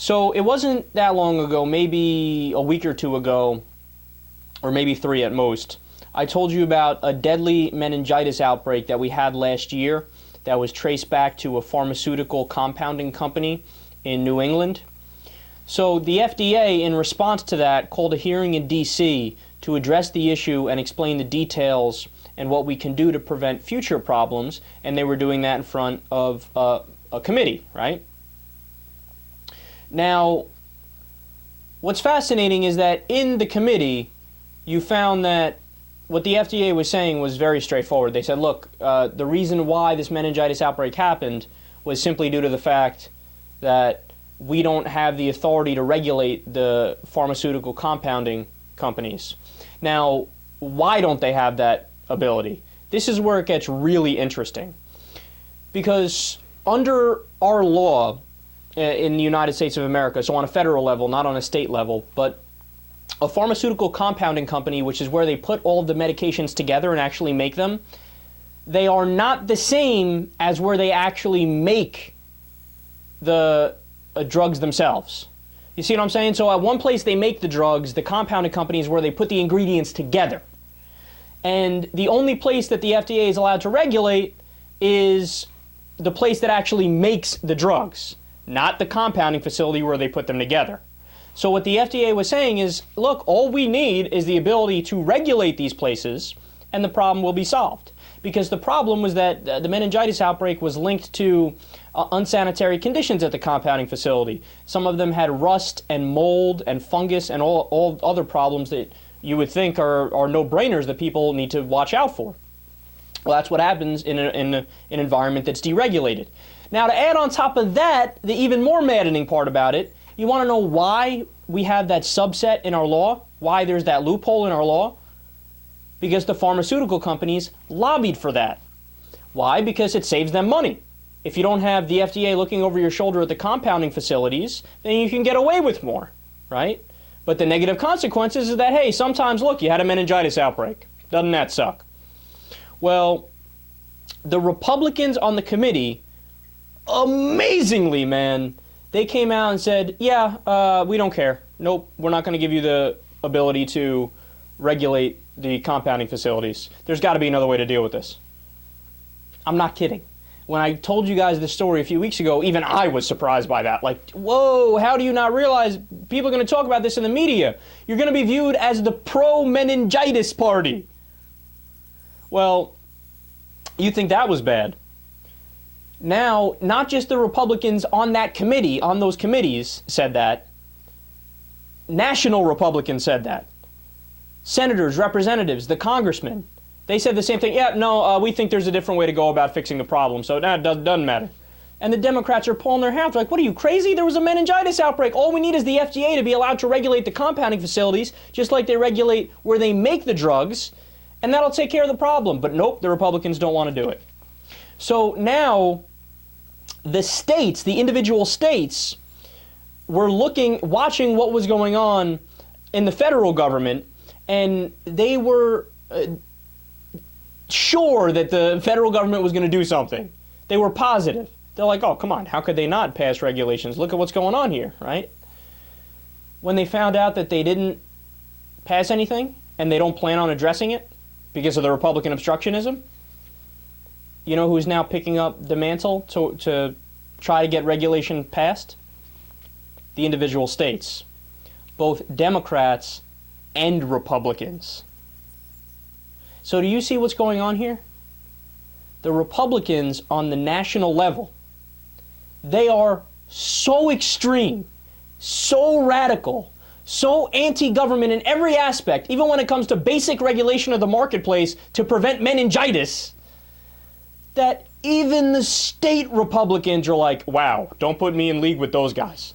So it wasn't that long ago, maybe a week or two ago, or maybe 3 at most, I told you about a deadly meningitis outbreak that we had last year that was traced back to a pharmaceutical compounding company in New England. So the FDA, in response to that, called a hearing in D.C. to address the issue and explain the details and what we can do to prevent future problems, and they were doing that in front of a committee, right? Now, what's fascinating is that in the committee, you found that what the FDA was saying was very straightforward. They said, look, the reason why this meningitis outbreak happened was simply due to the fact that we don't have the authority to regulate the pharmaceutical compounding companies. Now, why don't they have that ability? This is where it gets really interesting. Because under our law in the United States of America, so on a federal level, not on a state level, but a pharmaceutical compounding company, which is where they put all of the medications together and actually make them, they are not the same as where they actually make the drugs themselves. You see what I'm saying? So at one place they make the drugs, the compounding company is where they put the ingredients together. And the only place that the FDA is allowed to regulate is the place that actually makes the drugs, not the compounding facility where they put them together. So what the FDA was saying is, look, all we need is the ability to regulate these places and the problem will be solved. Because the problem was that the meningitis outbreak was linked to unsanitary conditions at the compounding facility. Some of them had rust and mold and fungus and all other problems that you would think are no-brainers that people need to watch out for. Well, that's what happens in an environment that's deregulated. Now, to add on top of that, the even more maddening part about it, you want to know why we have that subset in our law? Why there's that loophole in our law? Because the pharmaceutical companies lobbied for that. Why? Because it saves them money. If you don't have the FDA looking over your shoulder at the compounding facilities, then you can get away with more, right? But the negative consequences is that, hey, sometimes, look, you had a meningitis outbreak. Doesn't that suck? Well, the Republicans on the committee, amazingly, man, they came out and said, yeah, we don't care. Nope, we're not going to give you the ability to regulate the compounding facilities. There's got to be another way to deal with this. I'm not kidding. When I told you guys this story a few weeks ago, even I was surprised by that. Like, whoa, how do you not realize people are going to talk about this in the media? You're going to be viewed as the Pro Meningitis Party. Well, you think that was bad. Now, not just the Republicans on that committee, on those committees said that. National Republicans said that. Senators, representatives, the congressmen, they said the same thing. Yeah, no, we think there's a different way to go about fixing the problem, so that doesn't matter. And the Democrats are pulling their hair. They're like, what are you, crazy? There was a meningitis outbreak. All we need is the FDA to be allowed to regulate the compounding facilities, just like they regulate where they make the drugs, and that'll take care of the problem. But nope, the Republicans don't want to do it. So now the states, the individual states, were watching what was going on in the federal government, and they were sure that the federal government was going to do something. They were positive. They're like, oh, come on, how could they not pass regulations? Look at what's going on here, right? When they found out that they didn't pass anything and they don't plan on addressing it because of the Republican obstructionism, you know who's now picking up the mantle to try to get regulation passed? The individual states, both Democrats and Republicans. So do you see what's going on here? The Republicans on the national level, they are so extreme, so radical, so anti-government in every aspect, even when it comes to basic regulation of the marketplace to prevent meningitis, that even the state Republicans are like, wow, don't put me in league with those guys.